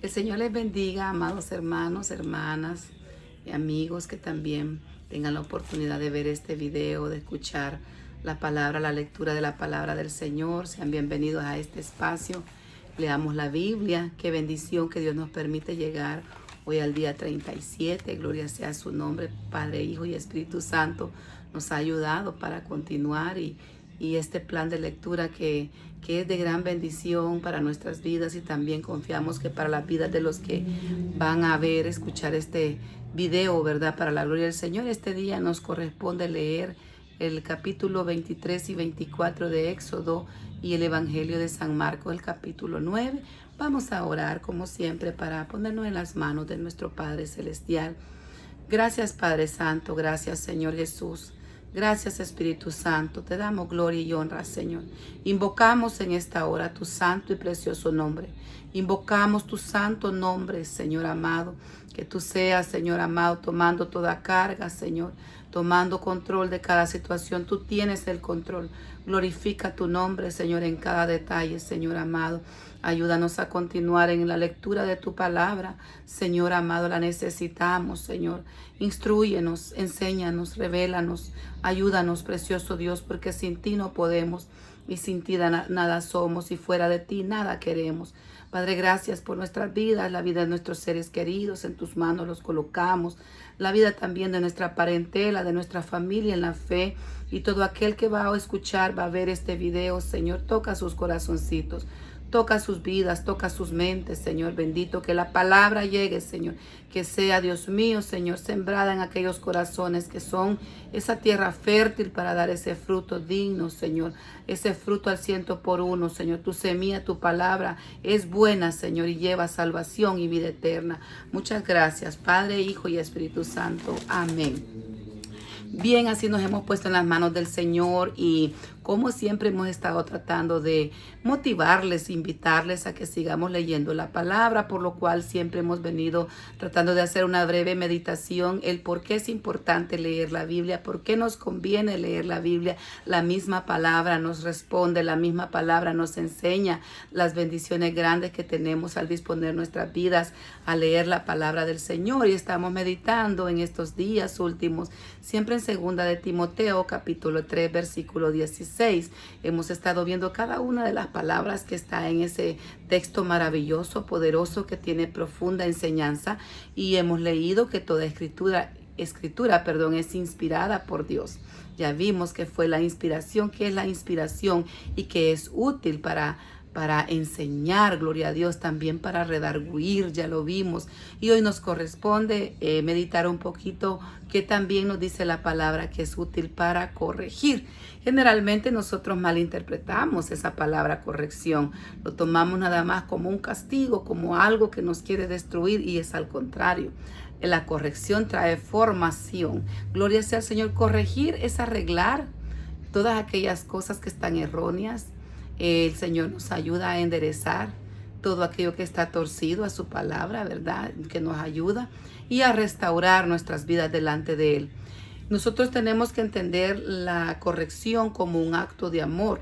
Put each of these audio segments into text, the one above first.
El Señor les bendiga, amados hermanos, hermanas y amigos que también tengan la oportunidad de ver este video, de escuchar la palabra, la lectura de la palabra del Señor. Sean bienvenidos a este espacio. Leamos la Biblia. Qué bendición que Dios nos permite llegar hoy al día 37. Gloria sea su nombre, Padre, Hijo y Espíritu Santo. Nos ha ayudado para continuar y este plan de lectura que es de gran bendición para nuestras vidas, y también confiamos que para las vidas de los que van a ver, escuchar este video, ¿verdad? Para la gloria del Señor, este día nos corresponde leer el capítulo 23 y 24 de Éxodo y el Evangelio de San Marcos, el capítulo 9. Vamos a orar como siempre para ponernos en las manos de nuestro Padre Celestial. Gracias, Padre Santo, gracias, Señor Jesús. Gracias, Espíritu Santo, te damos gloria y honra, Señor. Invocamos en esta hora tu santo y precioso nombre. Invocamos tu santo nombre, Señor amado. Que tú seas, Señor amado, tomando toda carga, Señor, tomando control de cada situación. Tú tienes el control. Glorifica tu nombre, Señor, en cada detalle, Señor amado. Ayúdanos a continuar en la lectura de tu palabra. Señor amado, la necesitamos, Señor. Instrúyenos, enséñanos, revélanos. Ayúdanos, precioso Dios, porque sin ti no podemos y sin ti nada somos, y fuera de ti nada queremos. Padre, gracias por nuestras vidas, la vida de nuestros seres queridos. En tus manos los colocamos. La vida también de nuestra parentela, de nuestra familia en la fe. Y todo aquel que va a escuchar, va a ver este video, Señor, toca sus corazoncitos. Toca sus vidas, toca sus mentes, Señor bendito. Que la palabra llegue, Señor. Que sea, Dios mío, Señor, sembrada en aquellos corazones que son esa tierra fértil para dar ese fruto digno, Señor. Ese fruto al 100 por 1, Señor. Tu semilla, tu palabra es buena, Señor, y lleva salvación y vida eterna. Muchas gracias, Padre, Hijo y Espíritu Santo. Amén. Bien, así nos hemos puesto en las manos del Señor, y como siempre hemos estado tratando de motivarles, invitarles a que sigamos leyendo la palabra, por lo cual siempre hemos venido tratando de hacer una breve meditación, el por qué es importante leer la Biblia, por qué nos conviene leer la Biblia. La misma palabra nos responde, la misma palabra nos enseña las bendiciones grandes que tenemos al disponer nuestras vidas a leer la palabra del Señor. Y estamos meditando en estos días últimos, siempre en segunda de Timoteo, capítulo 3, versículo 16. Hemos estado viendo cada una de las palabras que está en ese texto maravilloso, poderoso, que tiene profunda enseñanza, y hemos leído que toda escritura es inspirada por Dios. Ya vimos que fue la inspiración, que es la inspiración, y que es útil para enseñar, gloria a Dios, también para redarguir, ya lo vimos. Y hoy nos corresponde meditar un poquito que también nos dice la palabra que es útil para corregir. Generalmente nosotros malinterpretamos esa palabra corrección, lo tomamos nada más como un castigo, como algo que nos quiere destruir, y es al contrario. La corrección trae formación. Gloria sea al Señor. Corregir es arreglar todas aquellas cosas que están erróneas. El Señor nos ayuda a enderezar todo aquello que está torcido a su palabra, ¿verdad? Que nos ayuda, y a restaurar nuestras vidas delante de Él. Nosotros tenemos que entender la corrección como un acto de amor.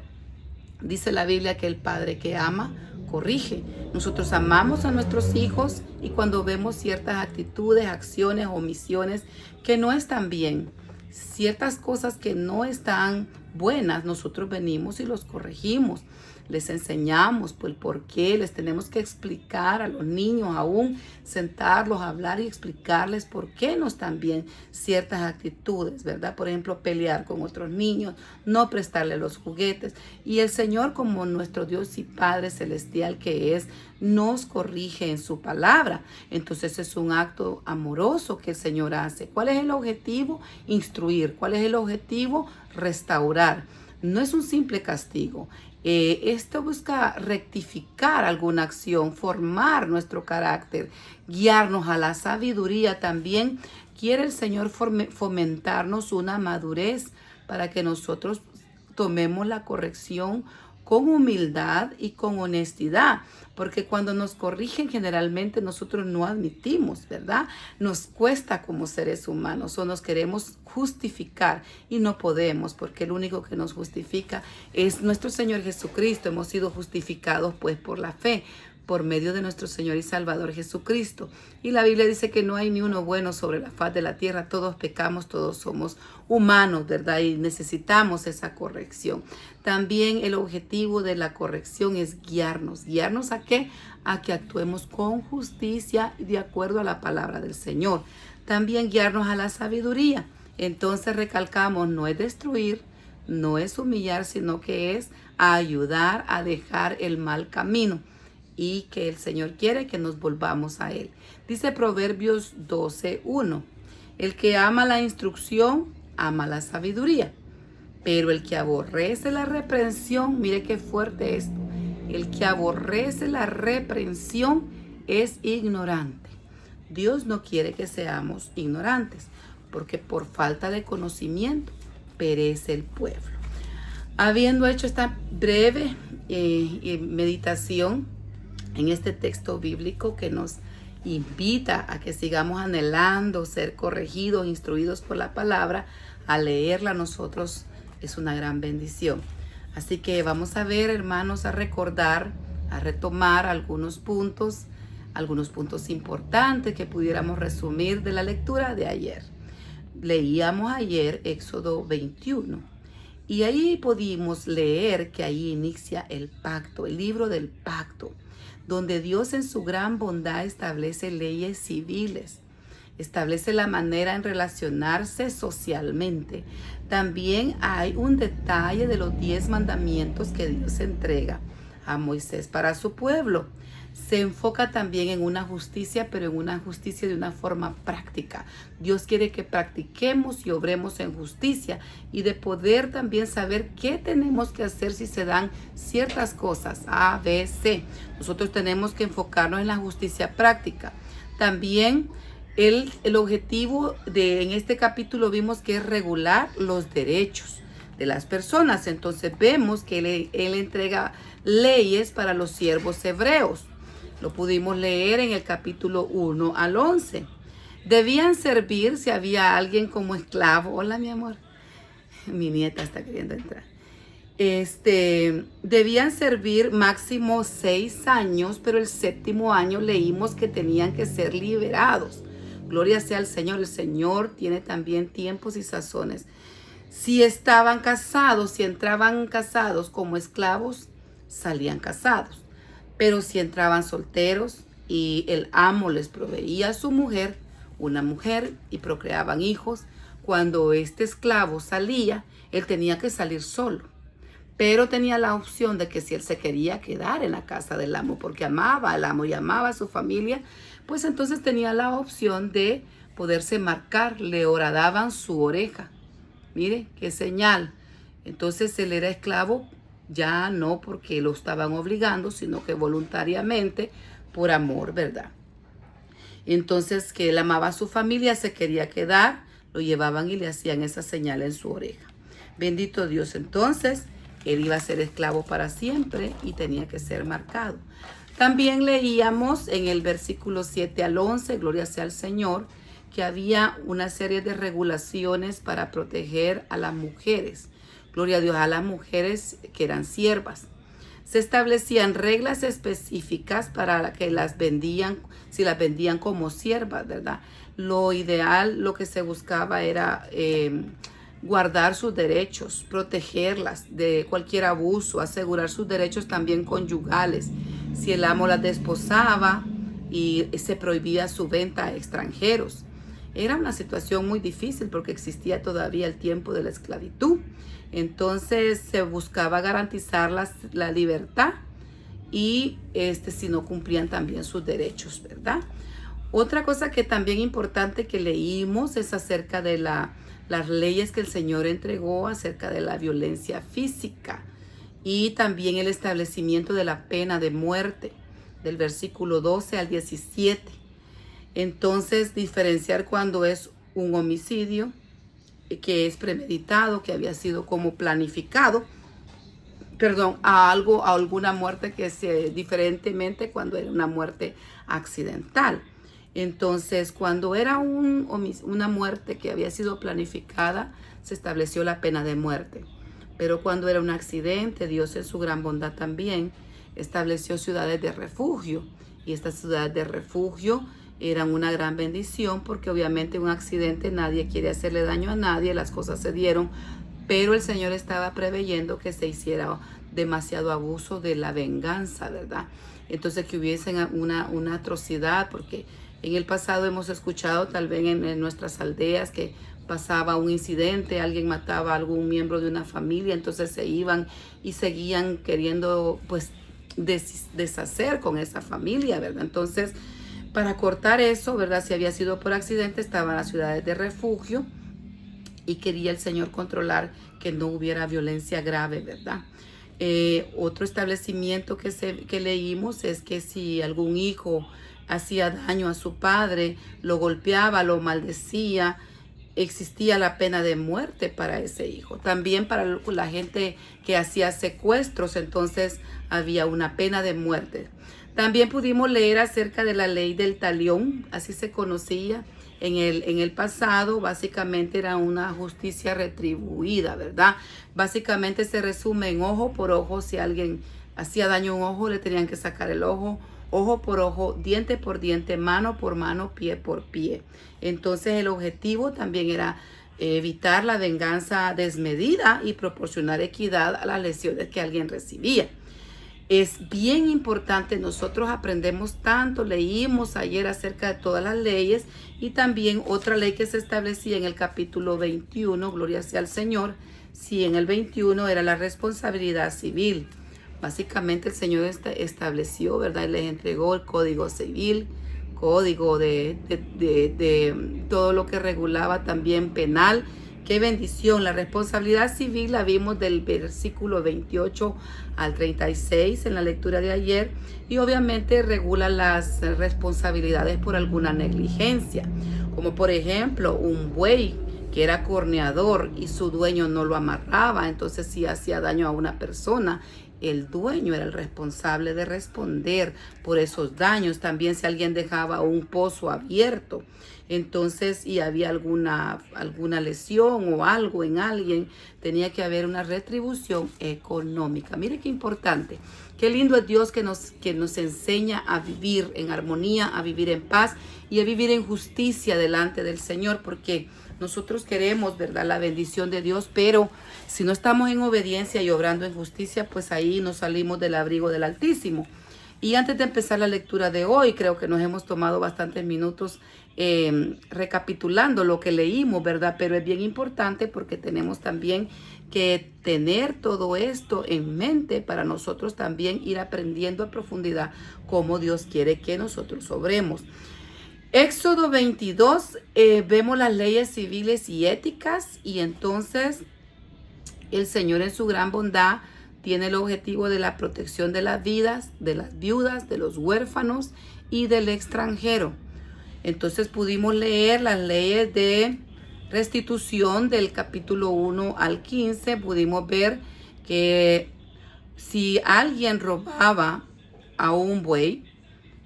Dice la Biblia que el padre que ama, corrige. Nosotros amamos a nuestros hijos, y cuando vemos ciertas actitudes, acciones, omisiones que no están bien, ciertas cosas que no están buenas, nosotros venimos y los corregimos. Les enseñamos el por qué, les tenemos que explicar a los niños, aún sentarlos a hablar y explicarles por qué no están bien ciertas actitudes, ¿verdad? Por ejemplo, pelear con otros niños, no prestarle los juguetes. Y el Señor, como nuestro Dios y Padre celestial que es, nos corrige en su palabra. Entonces es un acto amoroso que el Señor hace. ¿Cuál es el objetivo? Instruir. ¿Cuál es el objetivo? Restaurar. No es un simple castigo. Esto busca rectificar alguna acción, formar nuestro carácter, guiarnos a la sabiduría. También quiere el Señor fomentarnos una madurez para que nosotros tomemos la corrección con humildad y con honestidad, porque cuando nos corrigen generalmente nosotros no admitimos, ¿verdad? Nos cuesta como seres humanos, o nos queremos justificar y no podemos, porque el único que nos justifica es nuestro Señor Jesucristo. Hemos sido justificados pues por la fe, por medio de nuestro Señor y Salvador Jesucristo. Y la Biblia dice que no hay ni uno bueno sobre la faz de la tierra. Todos pecamos, todos somos humanos, ¿verdad? Y necesitamos esa corrección. También el objetivo de la corrección es guiarnos. ¿Guiarnos a qué? A que actuemos con justicia y de acuerdo a la palabra del Señor. También guiarnos a la sabiduría. Entonces recalcamos, no es destruir, no es humillar, sino que es ayudar a dejar el mal camino y que el Señor quiere que nos volvamos a Él. Dice Proverbios 12:1, el que ama la instrucción, ama la sabiduría, pero el que aborrece la reprensión, mire qué fuerte esto, el que aborrece la reprensión es ignorante. Dios no quiere que seamos ignorantes, porque por falta de conocimiento perece el pueblo. Habiendo hecho esta breve meditación en este texto bíblico que nos invita a que sigamos anhelando ser corregidos, instruidos por la palabra, a leerla nosotros es una gran bendición. Así que vamos a ver, hermanos, a recordar, a retomar algunos puntos importantes que pudiéramos resumir de la lectura de ayer. Leíamos ayer Éxodo 21 y ahí pudimos leer que ahí inicia el pacto, el libro del pacto, donde Dios en su gran bondad establece leyes civiles, establece la manera en relacionarse socialmente. También hay un detalle de los 10 mandamientos que Dios entrega a Moisés para su pueblo. Se enfoca también en una justicia, pero en una justicia de una forma práctica. Dios quiere que practiquemos y obremos en justicia y de poder también saber qué tenemos que hacer si se dan ciertas cosas, A, B, C. Nosotros tenemos que enfocarnos en la justicia práctica. También el objetivo en este capítulo vimos que es regular los derechos de las personas. Entonces vemos que él entrega leyes para los siervos hebreos. Lo pudimos leer en el capítulo 1 al 11. Debían servir si había alguien como esclavo. Hola, mi amor. Mi nieta está queriendo entrar. Debían servir máximo 6 años, pero el 7º año leímos que tenían que ser liberados. Gloria sea al Señor. El Señor tiene también tiempos y sazones. Si estaban casados, si entraban casados como esclavos, salían casados. Pero si entraban solteros y el amo les proveía a su mujer, una mujer, y procreaban hijos, cuando este esclavo salía, él tenía que salir solo. Pero tenía la opción de que si él se quería quedar en la casa del amo, porque amaba al amo y amaba a su familia, pues entonces tenía la opción de poderse marcar, le horadaban su oreja. Mire, qué señal. Entonces él era esclavo, ya no porque lo estaban obligando, sino que voluntariamente, por amor, ¿verdad? Entonces que él amaba a su familia, se quería quedar, lo llevaban y le hacían esa señal en su oreja. Bendito Dios. Entonces, él iba a ser esclavo para siempre y tenía que ser marcado. También leíamos en el versículo 7 al 11, gloria sea al Señor, que había una serie de regulaciones para proteger a las mujeres. Gloria a Dios, a las mujeres que eran siervas. Se establecían reglas específicas para que las vendían, si las vendían como siervas, ¿verdad? Lo ideal, lo que se buscaba era guardar sus derechos, protegerlas de cualquier abuso, asegurar sus derechos también conyugales. Si el amo las desposaba y se prohibía su venta a extranjeros. Era una situación muy difícil porque existía todavía el tiempo de la esclavitud. Entonces se buscaba garantizar la libertad y si no cumplían también sus derechos, ¿verdad? Otra cosa que también importante que leímos es acerca de las leyes que el Señor entregó acerca de la violencia física y también el establecimiento de la pena de muerte del versículo 12 al 17. Entonces, diferenciar cuando es un homicidio que es premeditado, que había sido como planificado, a alguna muerte que es diferentemente cuando era una muerte accidental. Entonces, cuando era una muerte que había sido planificada, se estableció la pena de muerte. Pero cuando era un accidente, Dios en su gran bondad también estableció ciudades de refugio. Y estas ciudades de refugio eran una gran bendición porque obviamente un accidente nadie quiere hacerle daño a nadie, las cosas se dieron, pero el Señor estaba preveyendo que se hiciera demasiado abuso de la venganza, ¿verdad? Entonces que hubiese una atrocidad, porque en el pasado hemos escuchado tal vez en nuestras aldeas que pasaba un incidente, alguien mataba a algún miembro de una familia, entonces se iban y seguían queriendo pues deshacer con esa familia, ¿verdad? Entonces, para cortar eso, ¿verdad? Si había sido por accidente, estaban las ciudades de refugio y quería el Señor controlar que no hubiera violencia grave, ¿verdad? Otro establecimiento que leímos es que si algún hijo hacía daño a su padre, lo golpeaba, lo maldecía, existía la pena de muerte para ese hijo. También para la gente que hacía secuestros, entonces había una pena de muerte. También pudimos leer acerca de la ley del talión, así se conocía en el pasado. Básicamente era una justicia retribuida, ¿verdad? Básicamente se resume en ojo por ojo. Si alguien hacía daño a un ojo, le tenían que sacar el ojo. Ojo por ojo, diente por diente, mano por mano, pie por pie. Entonces el objetivo también era evitar la venganza desmedida y proporcionar equidad a las lesiones que alguien recibía. Es bien importante, nosotros aprendemos tanto, leímos ayer acerca de todas las leyes y también otra ley que se establecía en el capítulo 21, gloria sea al Señor, sí, en el 21 era la responsabilidad civil. Básicamente el Señor estableció, ¿verdad? Y les entregó el Código Civil, código de todo lo que regulaba también penal. ¡Qué bendición! La responsabilidad civil la vimos del versículo 28 al 36 en la lectura de ayer y obviamente regula las responsabilidades por alguna negligencia, como por ejemplo un buey que era corneador y su dueño no lo amarraba, entonces si hacía daño a una persona, el dueño era el responsable de responder por esos daños. También si alguien dejaba un pozo abierto, entonces y había alguna lesión o algo en alguien, tenía que haber una retribución económica. Mire qué importante, qué lindo es Dios que nos enseña a vivir en armonía, a vivir en paz y a vivir en justicia delante del Señor, porque nosotros queremos, ¿verdad?, la bendición de Dios, pero si no estamos en obediencia y obrando en justicia, pues ahí nos salimos del abrigo del Altísimo. Y antes de empezar la lectura de hoy, creo que nos hemos tomado bastantes minutos recapitulando lo que leímos, ¿verdad? Pero es bien importante porque tenemos también que tener todo esto en mente para nosotros también ir aprendiendo a profundidad cómo Dios quiere que nosotros obremos. Éxodo 22, vemos las leyes civiles y éticas y entonces el Señor en su gran bondad tiene el objetivo de la protección de las vidas, de las viudas, de los huérfanos y del extranjero. Entonces pudimos leer las leyes de restitución del capítulo 1 al 15. Pudimos ver que si alguien robaba a un buey,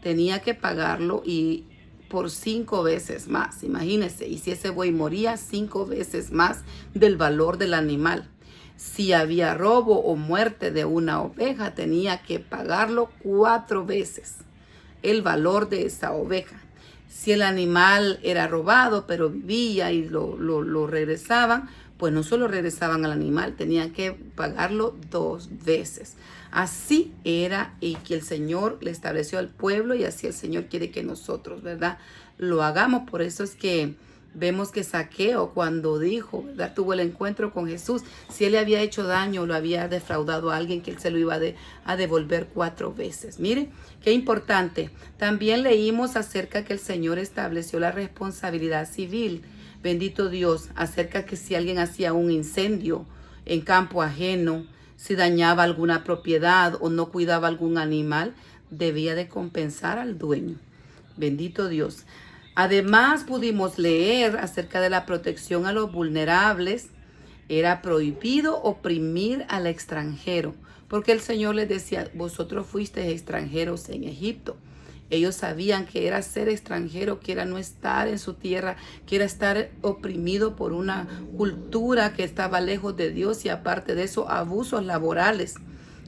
tenía que pagarlo y por 5 veces más, imagínense, y si ese buey moría, 5 veces más del valor del animal. Si había robo o muerte de una oveja, tenía que pagarlo 4 veces el valor de esa oveja. Si el animal era robado, pero vivía y lo regresaban, pues no solo regresaban al animal, tenían que pagarlo 2 veces. Así era y que el Señor le estableció al pueblo y así el Señor quiere que nosotros, ¿verdad?, lo hagamos. Por eso es que vemos que Zaqueo cuando dijo, ¿verdad?, tuvo el encuentro con Jesús, si él le había hecho daño o lo había defraudado a alguien, que él se lo iba a devolver 4 veces. Mire, qué importante. También leímos acerca que el Señor estableció la responsabilidad civil, bendito Dios, acerca que si alguien hacía un incendio en campo ajeno, si dañaba alguna propiedad o no cuidaba algún animal, debía de compensar al dueño. Bendito Dios. Además pudimos leer acerca de la protección a los vulnerables. Era prohibido oprimir al extranjero, porque el Señor les decía, vosotros fuisteis extranjeros en Egipto. Ellos sabían que era ser extranjero, que era no estar en su tierra, que era estar oprimido por una cultura que estaba lejos de Dios y aparte de eso, abusos laborales.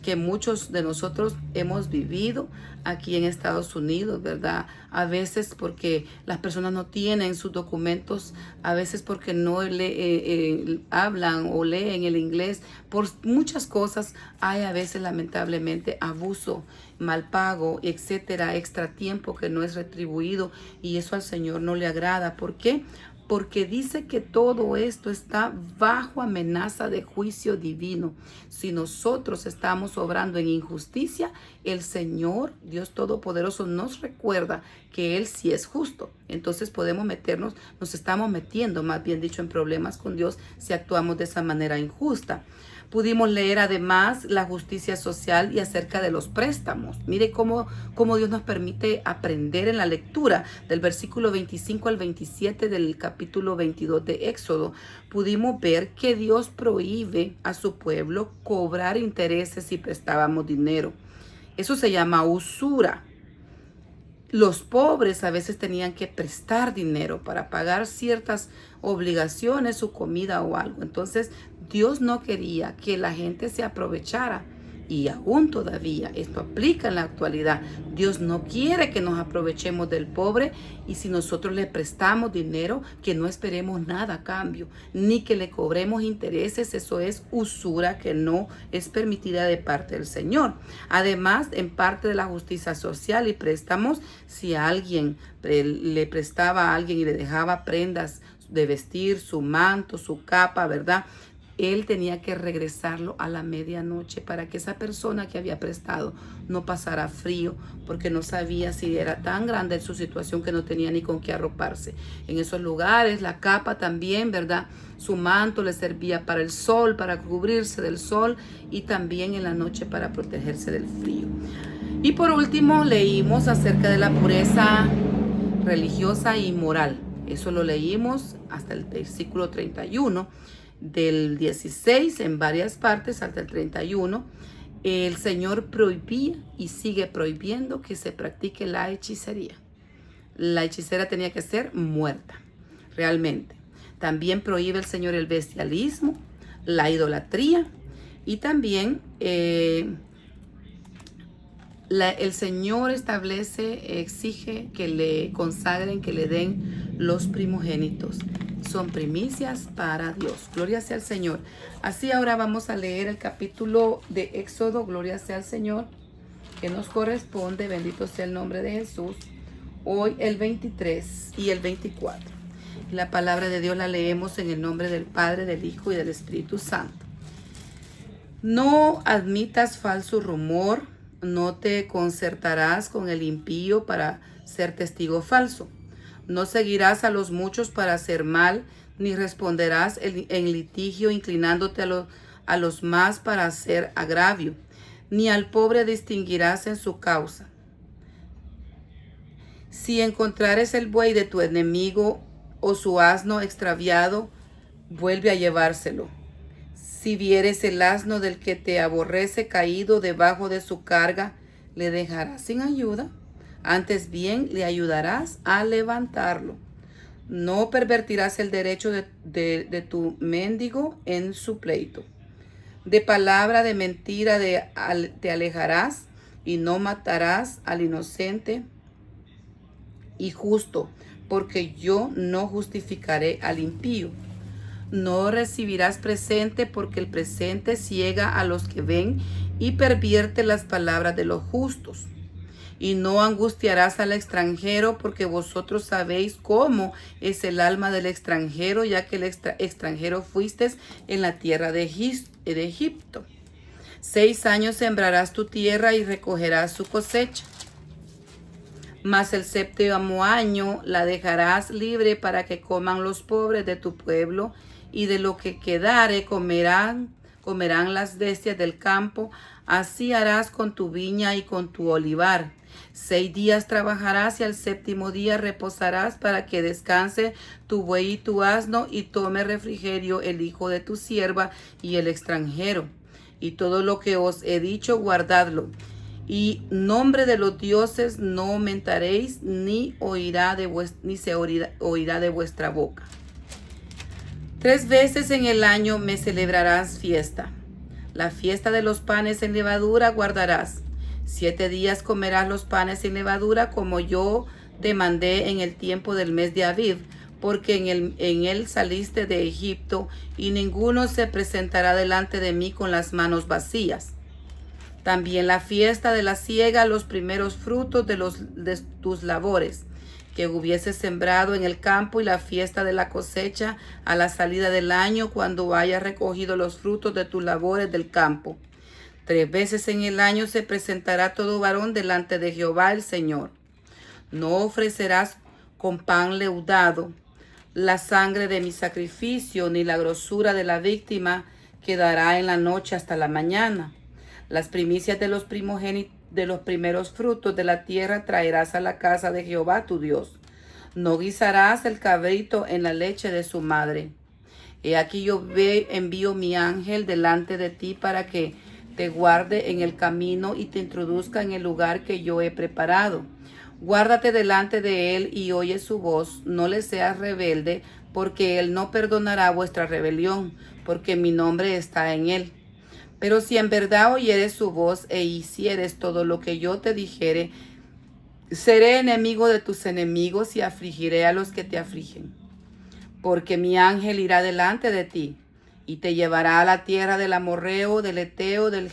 que muchos de nosotros hemos vivido aquí en Estados Unidos, ¿verdad? A veces porque las personas no tienen sus documentos, a veces porque no hablan o leen el inglés. Por muchas cosas hay a veces lamentablemente abuso, mal pago, etcétera, extra tiempo que no es retribuido, y eso al Señor no le agrada. ¿Por qué? Porque dice que todo esto está bajo amenaza de juicio divino. Si nosotros estamos obrando en injusticia, el Señor, Dios Todopoderoso, nos recuerda que Él sí es justo. Entonces podemos meternos, nos estamos metiendo, más bien dicho, en problemas con Dios si actuamos de esa manera injusta. Pudimos leer además la justicia social y acerca de los préstamos. Mire cómo Dios nos permite aprender en la lectura del versículo 25 al 27 del capítulo 22 de Éxodo. Pudimos ver que Dios prohíbe a su pueblo cobrar intereses si prestábamos dinero. Eso se llama usura. Los pobres a veces tenían que prestar dinero para pagar ciertas obligaciones, su comida o algo. Entonces, Dios no quería que la gente se aprovechara. Y aún todavía, esto aplica en la actualidad. Dios no quiere que nos aprovechemos del pobre, y si nosotros le prestamos dinero, que no esperemos nada a cambio, ni que le cobremos intereses. Eso es usura que no es permitida de parte del Señor. Además, en parte de la justicia social y préstamos, si alguien le prestaba a alguien y le dejaba prendas de vestir, su manto, su capa, ¿verdad?, él tenía que regresarlo a la medianoche para que esa persona que había prestado no pasara frío, porque no sabía si era tan grande su situación que no tenía ni con qué arroparse. En esos lugares, la capa también, ¿verdad? Su manto le servía para el sol, para cubrirse del sol, y también en la noche para protegerse del frío. Y por último, leímos acerca de la pureza religiosa y moral. Eso lo leímos hasta el versículo 31. Del 16 en varias partes hasta el 31, el Señor prohibía y sigue prohibiendo que se practique la hechicería. La hechicera tenía que ser muerta, realmente. También prohíbe el Señor el bestialismo, la idolatría, y también el Señor exige que le consagren, que le den los primogénitos. Son primicias para Dios. Gloria sea al Señor. Así ahora vamos a leer el capítulo de Éxodo. Gloria sea al Señor, que nos corresponde. Bendito sea el nombre de Jesús. Hoy el 23 y el 24. La palabra de Dios la leemos en el nombre del Padre, del Hijo y del Espíritu Santo. No admitas falso rumor. No te concertarás con el impío para ser testigo falso. No seguirás a los muchos para hacer mal, ni responderás en litigio inclinándote a los más para hacer agravio, ni al pobre distinguirás en su causa. Si encontrares el buey de tu enemigo o su asno extraviado, vuelve a llevárselo. Si vieres el asno del que te aborrece caído debajo de su carga, ¿le dejarás sin ayuda? Antes bien le ayudarás a levantarlo. No pervertirás el derecho de tu mendigo en su pleito. De palabra de mentira te alejarás, y no matarás al inocente y justo, porque yo no justificaré al impío. No recibirás presente, porque el presente ciega a los que ven y pervierte las palabras de los justos. Y no angustiarás al extranjero, porque vosotros sabéis cómo es el alma del extranjero, ya que el extranjero fuisteis en la tierra de Egipto. 6 años sembrarás tu tierra y recogerás su cosecha. Mas el 7º año la dejarás libre para que coman los pobres de tu pueblo, y de lo que quedare comerán las bestias del campo. Así harás con tu viña y con tu olivar. 6 días trabajarás y al 7º día reposarás, para que descanse tu buey y tu asno, y tome refrigerio el hijo de tu sierva y el extranjero. Y todo lo que os he dicho, guardadlo. Y nombre de los dioses no mentaréis, ni se oirá de vuestra boca. 3 veces en el año me celebrarás fiesta. La fiesta de los panes sin levadura guardarás. 7 días comerás los panes sin levadura, como yo te mandé en el tiempo del mes de Aviv, porque en él saliste de Egipto, y ninguno se presentará delante de mí con las manos vacías. También la fiesta de la siega, los primeros frutos de tus labores que hubieses sembrado en el campo, y la fiesta de la cosecha a la salida del año, cuando hayas recogido los frutos de tus labores del campo. 3 veces en el año se presentará todo varón delante de Jehová el Señor. No ofrecerás con pan leudado la sangre de mi sacrificio, ni la grosura de la víctima quedará en la noche hasta la mañana. Las primicias de los primogénitos de los primeros frutos de la tierra traerás a la casa de Jehová tu Dios. No guisarás el cabrito en la leche de su madre. He aquí yo envío mi ángel delante de ti para que te guarde en el camino y te introduzca en el lugar que yo he preparado. Guárdate delante de él y oye su voz. No le seas rebelde, porque él no perdonará vuestra rebelión, porque mi nombre está en él. Pero si en verdad oyeres su voz e hicieres todo lo que yo te dijere, seré enemigo de tus enemigos y afligiré a los que te afligen. Porque mi ángel irá delante de ti y te llevará a la tierra del amorreo, del eteo, del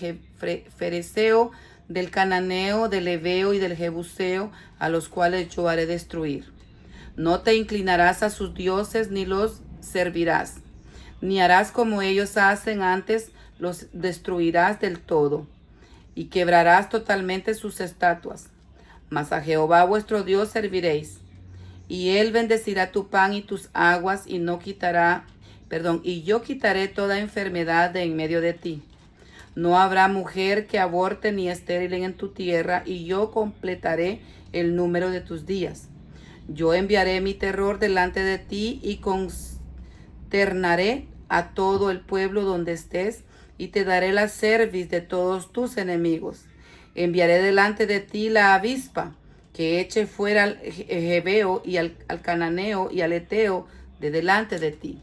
fereceo, del cananeo, del heveo y del jebuseo, a los cuales yo haré destruir. No te inclinarás a sus dioses ni los servirás, ni harás como ellos hacen, antes los destruirás del todo y quebrarás totalmente sus estatuas. Mas a Jehová vuestro Dios serviréis, y él bendecirá tu pan y tus aguas, y yo quitaré toda enfermedad de en medio de ti. No habrá mujer que aborte ni estéril en tu tierra, y yo completaré el número de tus días. Yo enviaré mi terror delante de ti y consternaré a todo el pueblo donde estés, y te daré la cerviz de todos tus enemigos. Enviaré delante de ti la avispa, que eche fuera al jebeo y al cananeo y al eteo de delante de ti.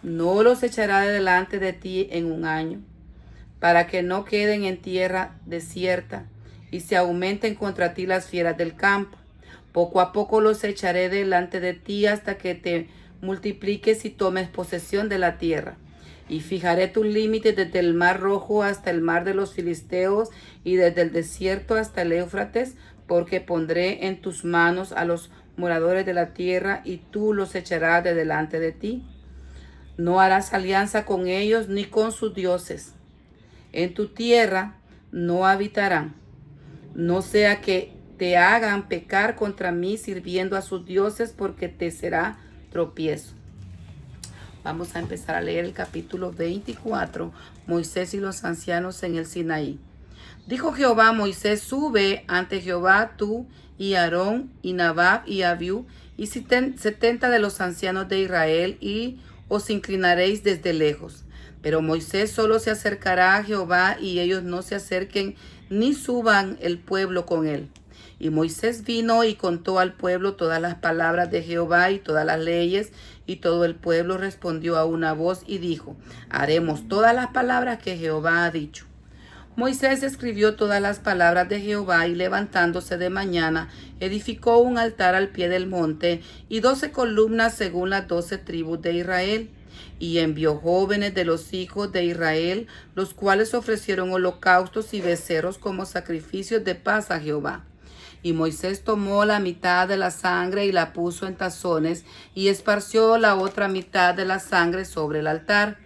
No los echará de delante de ti en un año, para que no queden en tierra desierta, y se aumenten contra ti las fieras del campo. Poco a poco los echaré delante de ti hasta que te multipliques y tomes posesión de la tierra. Y fijaré tus límites desde el mar Rojo hasta el mar de los Filisteos, y desde el desierto hasta el Éufrates, porque pondré en tus manos a los moradores de la tierra, y tú los echarás de delante de ti. No harás alianza con ellos ni con sus dioses. En tu tierra no habitarán, no sea que te hagan pecar contra mí sirviendo a sus dioses, porque te será tropiezo. Vamos a empezar a leer el capítulo 24, Moisés y los ancianos en el Sinaí. Dijo Jehová a Moisés: sube ante Jehová tú y Aarón y Nadab y Abiú y 70 de los ancianos de Israel, y os inclinaréis desde lejos. Pero Moisés solo se acercará a Jehová, y ellos no se acerquen ni suban el pueblo con él. Y Moisés vino y contó al pueblo todas las palabras de Jehová y todas las leyes, y todo el pueblo respondió a una voz y dijo: haremos todas las palabras que Jehová ha dicho. Moisés escribió todas las palabras de Jehová, y levantándose de mañana, edificó un altar al pie del monte, y 12 columnas según las 12 tribus de Israel. Y envió jóvenes de los hijos de Israel, los cuales ofrecieron holocaustos y becerros como sacrificios de paz a Jehová. Y Moisés tomó la mitad de la sangre y la puso en tazones, y esparció la otra mitad de la sangre sobre el altar.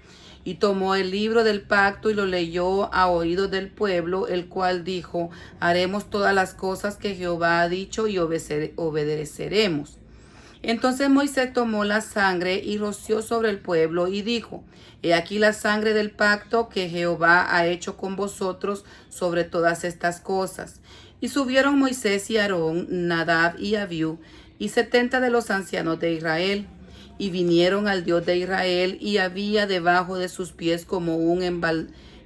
Y tomó el libro del pacto y lo leyó a oídos del pueblo, el cual dijo: haremos todas las cosas que Jehová ha dicho y obedeceremos. Entonces Moisés tomó la sangre y roció sobre el pueblo y dijo: he aquí la sangre del pacto que Jehová ha hecho con vosotros sobre todas estas cosas. Y subieron Moisés y Aarón, Nadab y Abiú, y 70 de los ancianos de Israel, y vinieron al Dios de Israel, y había debajo de sus pies como un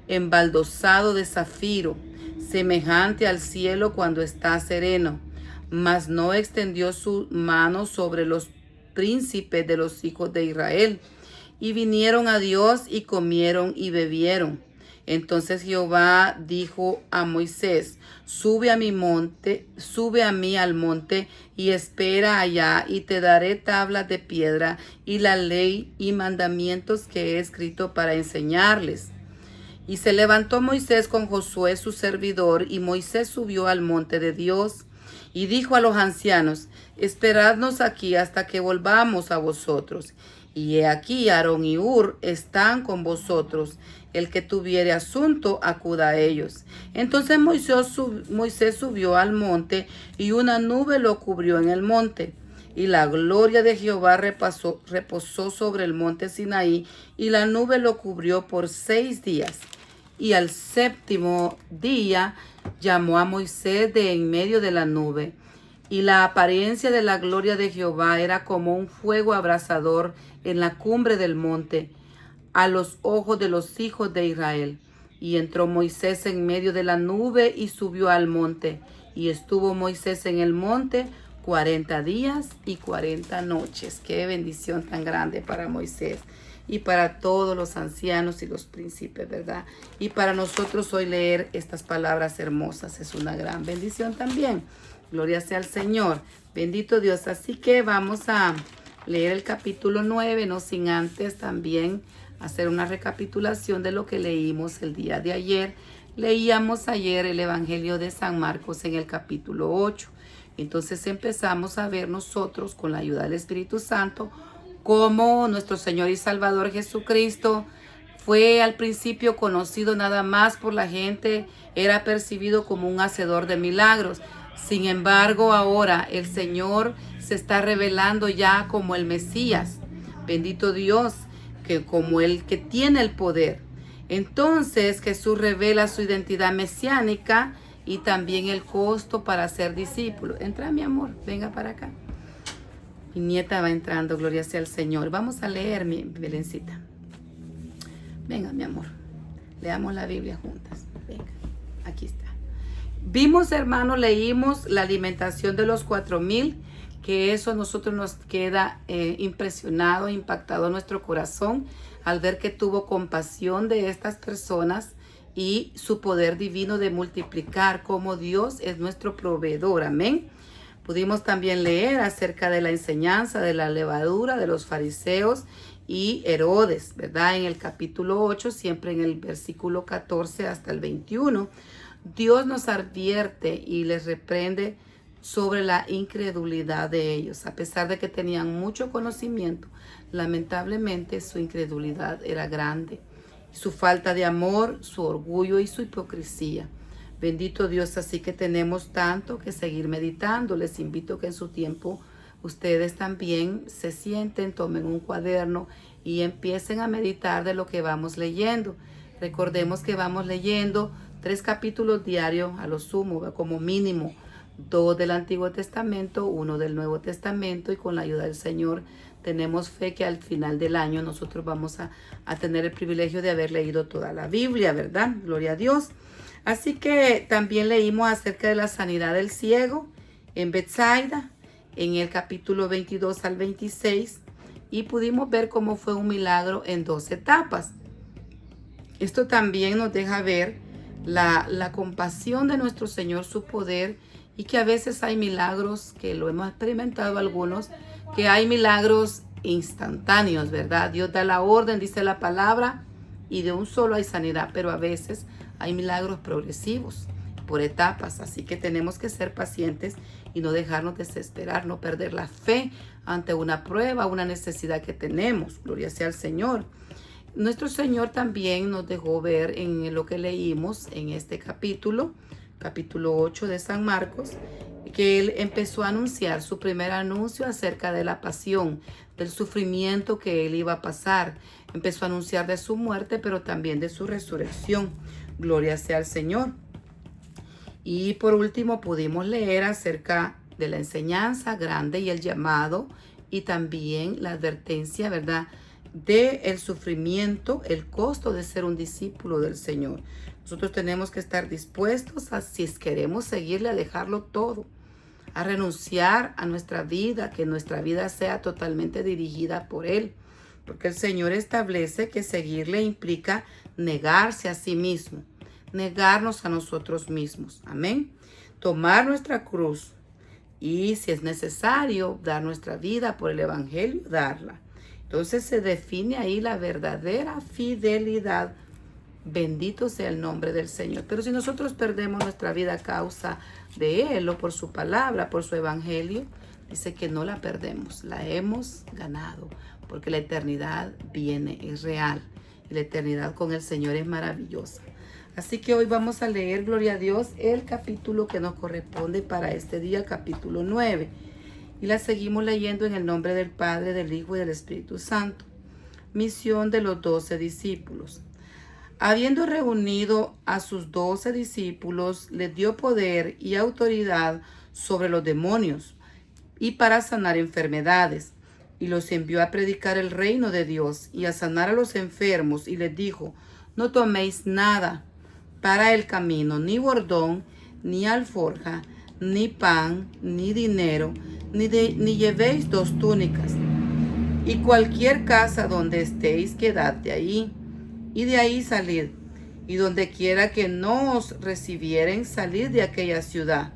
embaldosado de zafiro, semejante al cielo cuando está sereno. Mas no extendió su mano sobre los príncipes de los hijos de Israel. Y vinieron a Dios y comieron y bebieron. Entonces Jehová dijo a Moisés: sube a mí al monte y espera allá, y te daré tablas de piedra y la ley y mandamientos que he escrito para enseñarles. Y se levantó Moisés con Josué su servidor, y Moisés subió al monte de Dios, y dijo a los ancianos: esperadnos aquí hasta que volvamos a vosotros. Y he aquí Aarón y Hur están con vosotros. El que tuviere asunto, acuda a ellos. Entonces Moisés subió al monte, y una nube lo cubrió en el monte. Y la gloria de Jehová reposó sobre el monte Sinaí, y la nube lo cubrió por 6 días. Y al 7º día llamó a Moisés de en medio de la nube. Y la apariencia de la gloria de Jehová era como un fuego abrasador en la cumbre del monte, a los ojos de los hijos de Israel. Y entró Moisés en medio de la nube y subió al monte. Y estuvo Moisés en el monte 40 días y 40 noches. Qué bendición tan grande para Moisés y para todos los ancianos y los príncipes, ¿verdad? Y para nosotros hoy leer estas palabras hermosas es una gran bendición también. Gloria sea al Señor. Bendito Dios. Así que vamos a leer el capítulo 9, no sin antes también hacer una recapitulación de lo que leímos el día de ayer. Leíamos ayer el Evangelio de San Marcos en el capítulo 8. Entonces empezamos a ver nosotros, con la ayuda del Espíritu Santo, cómo nuestro Señor y Salvador Jesucristo fue al principio conocido nada más por la gente, era percibido como un hacedor de milagros. Sin embargo, ahora el Señor se está revelando ya como el Mesías. Bendito Dios, que como el que tiene el poder. Entonces Jesús revela su identidad mesiánica y también el costo para ser discípulo. Entra, mi amor, venga para acá. Mi nieta va entrando, gloria sea al Señor. Vamos a leer, mi Belencita. Venga, mi amor, leamos la Biblia juntas. Venga, aquí está. Vimos, hermanos, leímos la alimentación de los 4,000, que eso a nosotros nos queda impresionado, impactado en nuestro corazón al ver que tuvo compasión de estas personas y su poder divino de multiplicar, como Dios es nuestro proveedor. Amén. Pudimos también leer acerca de la enseñanza de la levadura de los fariseos y Herodes, ¿verdad? En el capítulo 8, siempre en el versículo 14 hasta el 21, Dios nos advierte y les reprende sobre la incredulidad de ellos. A pesar de que tenían mucho conocimiento, lamentablemente su incredulidad era grande. Su falta de amor, su orgullo y su hipocresía. Bendito Dios, así que tenemos tanto que seguir meditando. Les invito que en su tiempo ustedes también se sienten, tomen un cuaderno y empiecen a meditar de lo que vamos leyendo. Recordemos que vamos leyendo 3 capítulos diarios a lo sumo, como mínimo 2 del Antiguo Testamento, 1 del Nuevo Testamento, y con la ayuda del Señor tenemos fe que al final del año nosotros vamos a tener el privilegio de haber leído toda la Biblia, ¿verdad? Gloria a Dios. Así que también leímos acerca de la sanidad del ciego en Betsaida, en el capítulo 22 al 26, y pudimos ver cómo fue un milagro en 2 etapas. Esto también nos deja ver la compasión de nuestro Señor, su poder, y que a veces hay milagros, que lo hemos experimentado algunos, que hay milagros instantáneos, ¿verdad? Dios da la orden, dice la palabra, y de un solo hay sanidad, pero a veces hay milagros progresivos, por etapas. Así que tenemos que ser pacientes y no dejarnos desesperar, no perder la fe ante una prueba, una necesidad que tenemos. Gloria sea al Señor. Nuestro Señor también nos dejó ver en lo que leímos en este capítulo 8 de San Marcos, que Él empezó a anunciar su primer anuncio acerca de la pasión, del sufrimiento que Él iba a pasar. Empezó a anunciar de su muerte, pero también de su resurrección. Gloria sea al Señor. Y por último pudimos leer acerca de la enseñanza grande y el llamado, y también la advertencia, ¿verdad?, de el sufrimiento, el costo de ser un discípulo del Señor. Nosotros tenemos que estar dispuestos a, si queremos seguirle, a dejarlo todo, a renunciar a nuestra vida, que nuestra vida sea totalmente dirigida por Él. porque el Señor establece que seguirle implica negarse a sí mismo, negarnos a nosotros mismos. Amén. Tomar nuestra cruz y, si es necesario, dar nuestra vida por el Evangelio, darla. Entonces se define ahí la verdadera fidelidad. Bendito sea el nombre del Señor. Pero si nosotros perdemos nuestra vida a causa de Él o por su palabra, por su Evangelio, dice que no la perdemos, la hemos ganado, porque la eternidad viene, es real. Y la eternidad con el Señor es maravillosa. Así que hoy vamos a leer, gloria a Dios, el capítulo que nos corresponde para este día, capítulo 9. Y la seguimos leyendo en el nombre del Padre, del Hijo y del Espíritu Santo. Misión de los 12 discípulos. Habiendo reunido a sus 12 discípulos, les dio poder y autoridad sobre los demonios y para sanar enfermedades. Y los envió a predicar el reino de Dios y a sanar a los enfermos. Y les dijo: no toméis nada para el camino, ni bordón, ni alforja, ni pan, ni dinero, ni llevéis 2 túnicas. Y cualquier casa donde estéis, quedad ahí, y de ahí salid. Y donde quiera que no os recibieren, salid de aquella ciudad.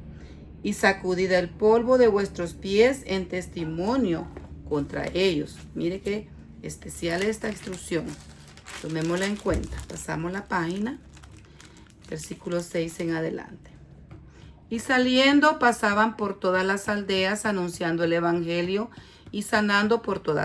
Y sacudid el polvo de vuestros pies en testimonio contra ellos. Mire qué especial esta instrucción. Tomémosla en cuenta. Pasamos la página. Versículo 6 en adelante. Y saliendo pasaban por todas las aldeas anunciando el evangelio y sanando por todas